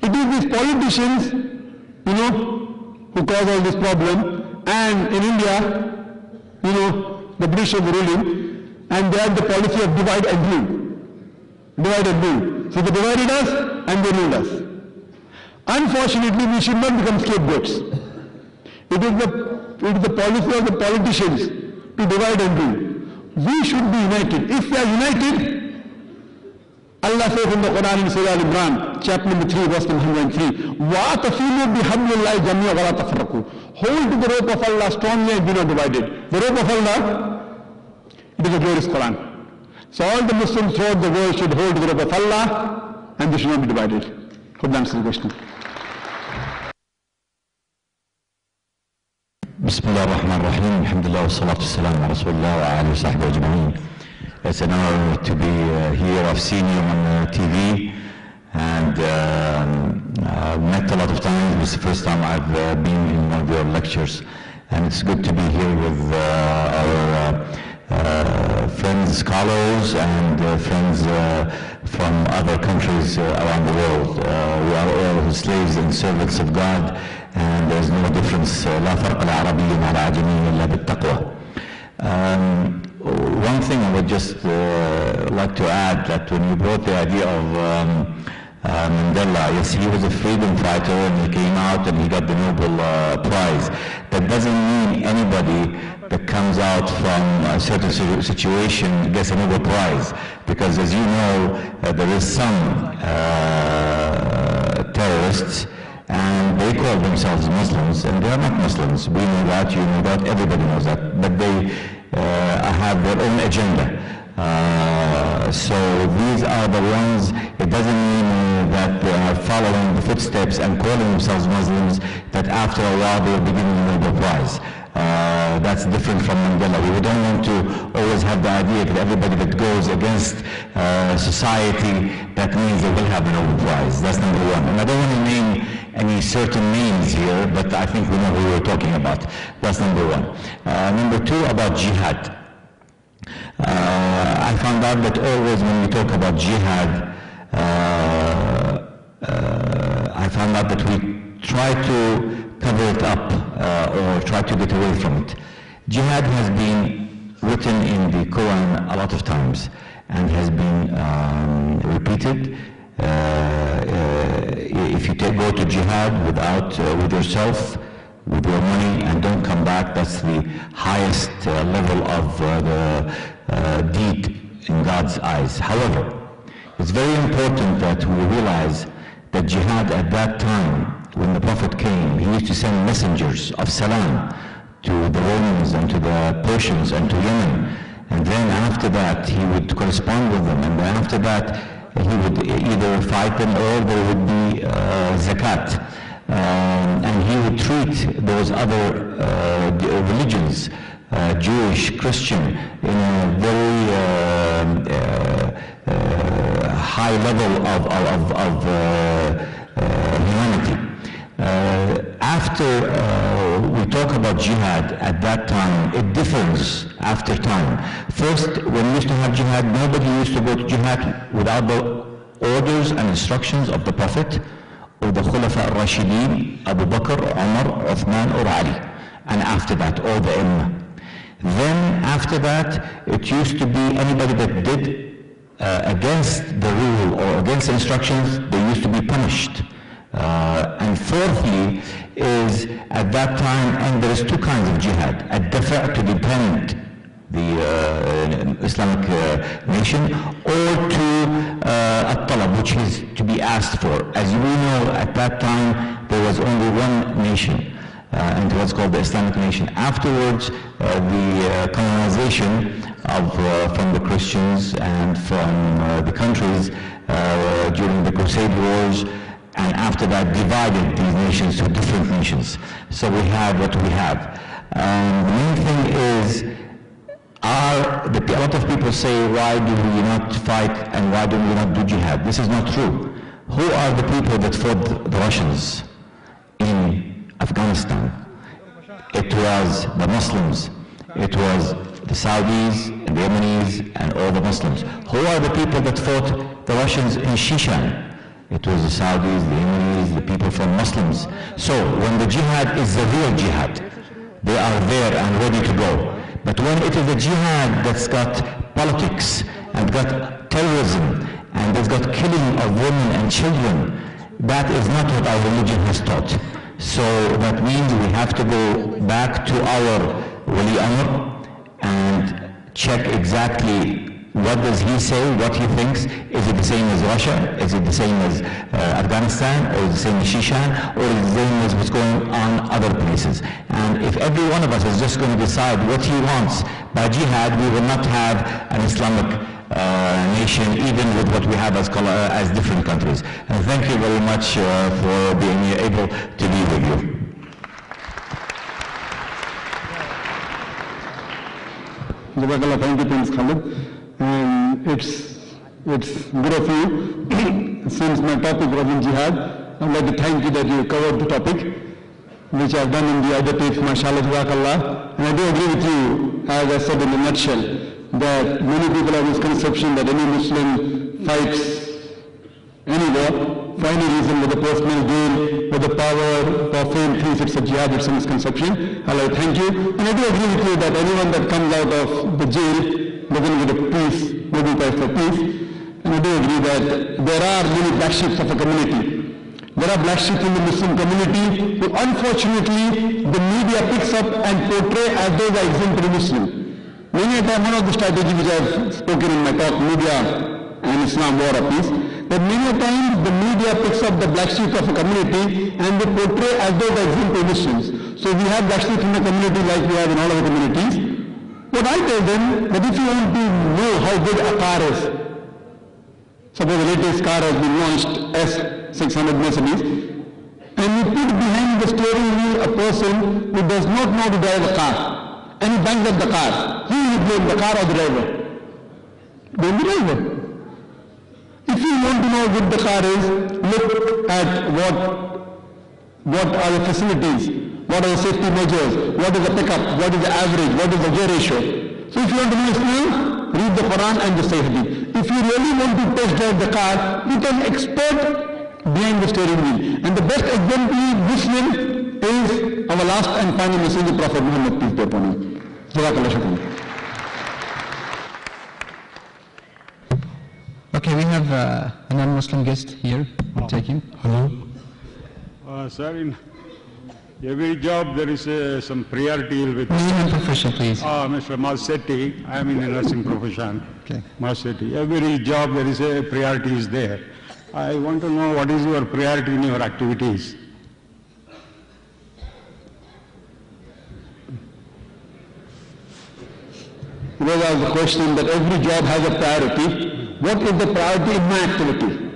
It is these politicians, who cause all this problem. And in India, the British are ruling, and they have the policy of divide and rule. Divide and rule. So they divided us and they ruled us. Unfortunately, we should not become scapegoats. It is the policy of the politicians to divide and rule. We should be united. If we are united, Allah says in the Quran in Surah Al-Imran, chapter number 3, verse number 103, وَأَتَصِلُوا بِحَبْلِ اللَّهِ جَمِيعًا وَلَا تَفْرَقُوا. Hold to the rope of Allah strongly and be not divided. The rope of Allah, it is a glorious Quran. So all the Muslims throughout the world should hold to the rope of Allah and they should not be divided. Hope that answers the question. Bismillah ar-Rahman ar-Rahim. Alhamdulillah wa salatu wassalamu ala Rasulullah wa alihi wa sahbihi ajma'in. It's an honor to be here. I've seen you on TV and met a lot of times. This is the first time I've been in one of your lectures, and it's good to be here with our friends, scholars, and friends from other countries around the world. We are all slaves and servants of God, and there's no difference. لا فرق لعربي على عجمي إلا بالتقوى. One thing I would just like to add, that when you brought the idea of Mandela, yes, he was a freedom fighter and he came out and he got the Nobel Prize. That doesn't mean anybody that comes out from a certain situation gets a Nobel Prize, because as you know, there is some terrorists and they call themselves Muslims and they are not Muslims. We know that, you know that, everybody knows that, but they have their own agenda. So these are the ones. It doesn't mean that they are following the footsteps and calling themselves Muslims that after a while they will be given the Nobel Prize. That's different from Mandela. We don't want to always have the idea that everybody that goes against society, that means they will have the Nobel Prize. That's number one. And I don't want to name any certain names here, but I think we know who we're talking about. That's number one. Number two, about jihad. I found out that always when we talk about jihad, I found out that we try to cover it up or try to get away from it. Jihad has been written in the Quran a lot of times and has been repeated. If you go to jihad with yourself, with your money, and don't come back, that's the highest level of the deed in God's eyes. However, it's very important that we realize that jihad at that time, when the Prophet came, he used to send messengers of salam to the Romans and to the Persians and to Yemen. And then after that, he would correspond with them. And then after that, he would either fight them or there would be zakat. And he would treat those other religions, Jewish, Christian, in a very high level of humanity. After we talk about jihad at that time, it differs after time. First, when we used to have jihad, nobody used to go to jihad without the orders and instructions of the Prophet or the Khulafa al-Rashidin, Abu Bakr, Umar, Uthman, or Ali. And after that, all the Ummah. Then after that, it used to be anybody that did against the rule or against the instructions, they used to be punished. And fourthly is at that time, and there is two kinds of jihad: ad-dafa' to defend the Islamic nation, or to at-talab, which is to be asked for. As we know, at that time there was only one nation, and it was called the Islamic nation. Afterwards, the colonization from the Christians and from the countries during the Crusade Wars, and after that divided these nations to different nations. So we have what we have. The main thing is, a lot of people say, why do we not fight and why do we not do jihad? This is not true. Who are the people that fought the Russians in Afghanistan? It was the Muslims. It was the Saudis and the Yemenis and all the Muslims. Who are the people that fought the Russians in Shishan? It was the Saudis, the Yemenis, the people from Muslims. So when the jihad is the real jihad, they are there and ready to go. But when it is a jihad that's got politics and got terrorism and it's got killing of women and children, that is not what our religion has taught. So that means we have to go back to our Wali Amr and check exactly what does he say, what he thinks. Is it the same as Russia? Is it the same as Afghanistan? Or is it the same as Shishan? Or is it the same as what's going on other places? And if every one of us is just going to decide what he wants by jihad, we will not have an Islamic nation, even with what we have as different countries. And thank you very much for being able to be with you. Jazakallah, thank you, Prince Khalid. And it's good of you. Since my topic was in jihad, I'd like to thank you that you covered the topic, which I've done in the other tapes, mashallah, jazakallah. And I do agree with you, as I said in a nutshell, that many people have this conception that any Muslim fights any war for any reason, with a personal gain, with the power, for fame, thinks it's a jihad. It's a misconception. Allah, thank you. And I do agree with you that anyone that comes out of the jail doesn't get a peace, maybe price for peace. And I do agree that there are many black sheep of a community. There are black sheep in the Muslim community who unfortunately the media picks up and portray as though they are exemplary Muslim. Many a time, one of the strategies which I have spoken in my talk, media and Islam war or peace, that many a time the media picks up the black sheep of a community and they portray as though they are exemplary Muslims. So we have black sheep in the community like we have in all other communities. What I tell them, that if you want to know how good a car is, suppose the latest car has been launched, S600 Mercedes, and you put behind the steering wheel a person who does not know how to drive a car, and he bangs up the car, who will you blame, the car or the driver? Blame the driver. If you want to know how good the car is, look at what are the facilities, what are the safety measures, what is the pickup, what is the average, what is the gear ratio. So if you want to know Islam, read the Quran and the Hadith. If you really want to test drive the car, you can expert behind the steering wheel. And the best exemplary Muslim is our last and final messenger, Prophet Muhammad, peace be upon him. Jazakallah shukran. Okay, we have a non-Muslim guest here. We'll take him. Hello. Sir, in every job there is some priority with... Name and profession, please. Mr. Malsetti, I am in the nursing profession. Okay. Malsetti. Every job there is a priority is there. I want to know what is your priority in your activities. There was the question that every job has a priority. What is the priority in my activity?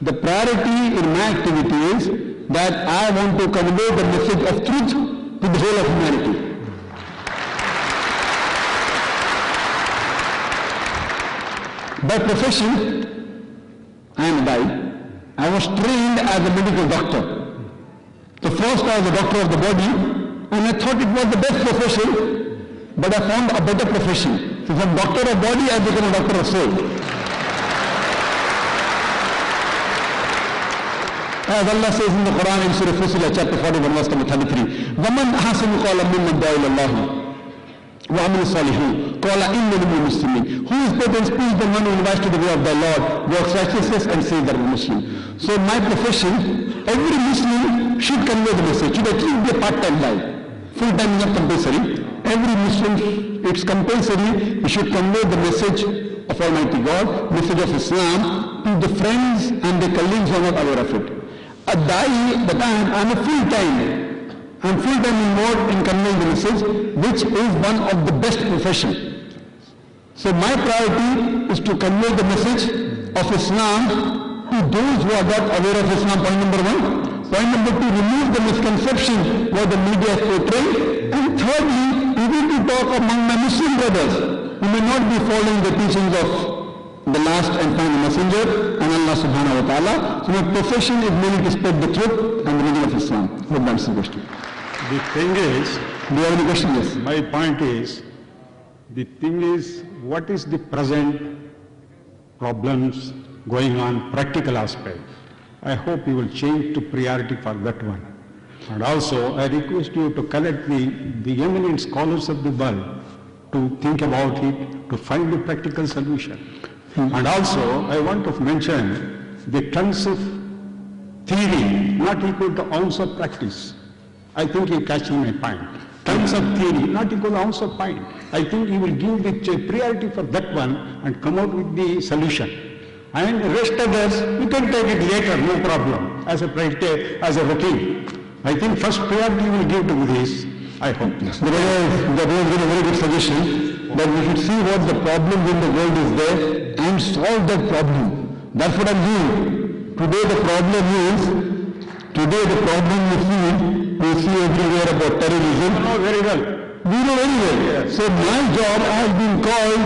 The priority in my activity is that I want to convey the message of truth to the whole of humanity. By profession, I am a guy. I was trained as a medical doctor. So first I was a doctor of the body, and I thought it was the best profession, but I found a better profession. So from doctor of body, I became a doctor of soul. As Allah says in the Quran in Surah Fussilat, chapter 41, verse number 33, وَمَنْ أَحْسَنُ قَالًا مِمَّنْ دَعَا إِلَى اللَّهِ وَعَمِلَ صَالِحًا قَالَ إِنَّنِي مِنَ الْمُسْلِمِينَ. Who is better in speech than one who invites to the way of the Lord, works righteousness and says that he is Muslim? So my profession, every Muslim should convey the message. Should at least be a part-time life. Full-time is not compulsory. Every Muslim, it's compulsory, he should convey the message of Almighty God, message of Islam to the friends and the colleagues who are not aware of it. A da'i, that I'm full-time involved in conveying the message, which is one of the best professions. So my priority is to convey the message of Islam to those who are not aware of Islam, point number one. Point number two, remove the misconception what the media is portraying. And thirdly, even to talk among my Muslim brothers who may not be following the teachings of the last and final messenger and Allah subhanahu wa ta'ala. So my profession is mainly to spread the truth and the religion of Islam. Hope that's the question. The thing is... Do you have any question? Yes. My point is, the thing is, what is the present problems going on, practical aspect? I hope you will change to priority for that one. And also, I request you to collect the eminent scholars of the world to think about it, to find a practical solution. And also, I want to mention the tons of theory not equal to ounce of practice. I think you're catching my point. Tons of theory not equal to ounce of point. I think you will give the priority for that one and come out with the solution. And the rest of us, we can take it later, no problem, as a routine. I think first priority you will give to this. I hope. That was a very good suggestion, that we should see what the problem in the world is there and solve that problem. That's what I'm doing. Today the problem we see everywhere about terrorism. You know very well. We know very well. Yes. So my job has been called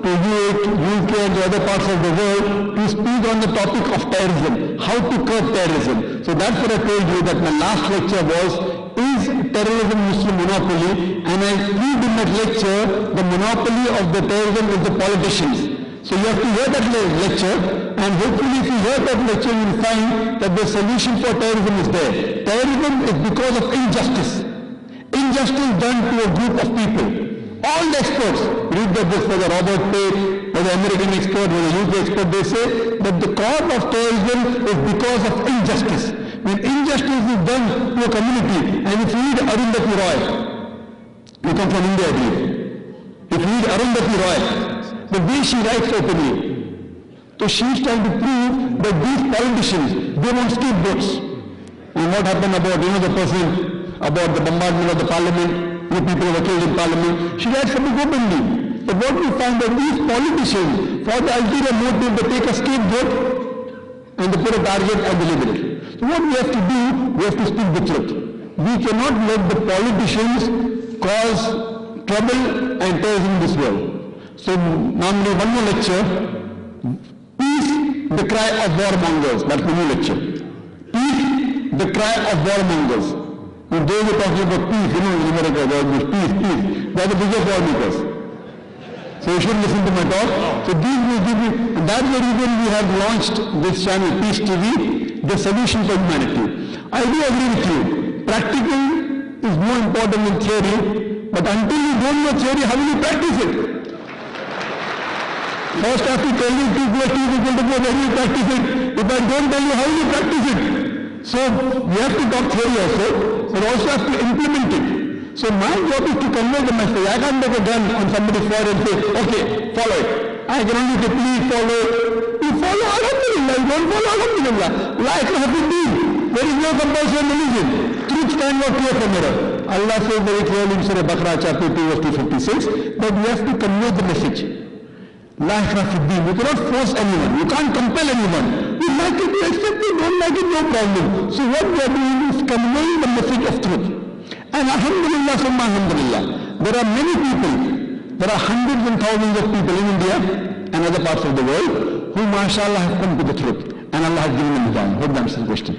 to UK and the other parts of the world to speak on the topic of terrorism, how to curb terrorism. So that's what I told you, that my last lecture was, is terrorism Muslim monopoly? And I proved in that lecture, the monopoly of the terrorism is the politicians. So you have to hear that lecture, and hopefully if you hear that lecture, you will find that the solution for terrorism is there. Terrorism is because of injustice. Injustice done to a group of people. All the experts, read the books, whether Robert Page, whether American expert, whether UK expert, they say that the cause of terrorism is because of injustice. When injustice is done to a community, and if you read Arundhati Roy, you come from India, I believe. If you read Arundhati Roy, the way she writes openly, so she is trying to prove that these politicians, they want scapegoats. And what happened about, the person, about the bombardment of the parliament, people who were killed in parliament, she writes something openly. But what we find that these politicians, for the ulterior motive, they take a scapegoat and they put a target and they leave it. So what we have to do, we have to speak the truth. We cannot let the politicians cause trouble and terrorism in this world. So normally one more lecture, peace, the cry of warmongers. That's the new lecture. Peace, the cry of warmongers. When they were talking about peace, in America, there was peace. They are the biggest warmongers. So you should listen to my talk. So these will give you, and that's the reason we have launched this channel, Peace TV, the solution for humanity. I do agree with you. Practical is more important than theory, but until you don't know theory, how will you practice it? First I have to tell you 2 plus 2 is equal to 4, how will you practice it? If I don't tell you, how will you practice it? So we have to talk theory also, but also have to implement it. So my job is to convey the message. I can't make a gun on somebody's forehead and say, okay, follow it. I can only say, please follow. You follow, alhamdulillah. You don't follow, alhamdulillah. Like Hafiddin. There is no compulsion in religion. Truth stands for clear from error. Allah says very clearly in Surah Baqarah chapter 2 verse 256 that we have to convey the message. Like Hafiddin. You cannot force anyone. You can't compel anyone. You like it, you accept it. Don't like it, no problem. So what we are doing is conveying the message of truth. And alhamdulillah, summa alhamdulillah, there are many people, there are hundreds and thousands of people in India and other parts of the world who, mashallah, have come to the truth. And Allah has given them hidayah. Hope that answers the question.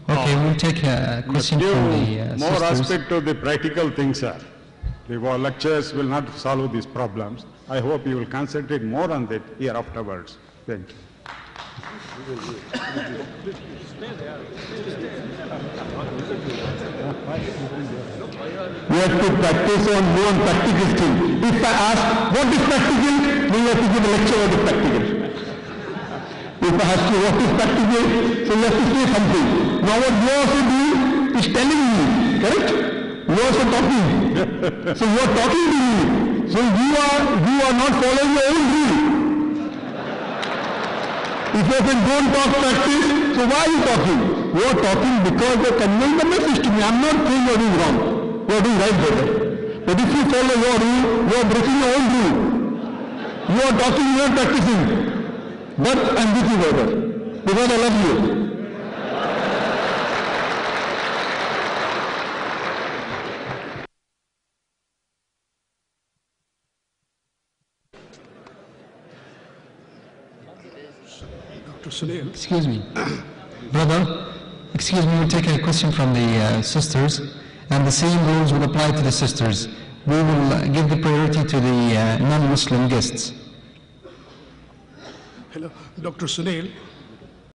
Okay, we'll take a question from the more sisters. aspect of the practical things, sir. The lectures will not solve these problems. I hope you will concentrate more on that here afterwards. Thank you. We have to practice on more practical things. If I ask, what is practical? Then you have to give a lecture what is practical. If I ask you what is practical, so you have to say something. Now what you also do is telling me, correct? You are also talking. So you are talking to me. So you are not following your own rule. If you say don't talk practice, so why are you talking? You are talking because you are conveying the message to me. I am not saying you are doing wrong. You are doing right, brother. But if you follow your rule, you are breaking your own rule. You are talking, you are practicing. But I am with you, brother. Because I love you. Excuse me. Brother, excuse me, we'll take a question from the sisters, and the same rules will apply to the sisters. We will give the priority to the non-Muslim guests. Hello, Dr. Sunil.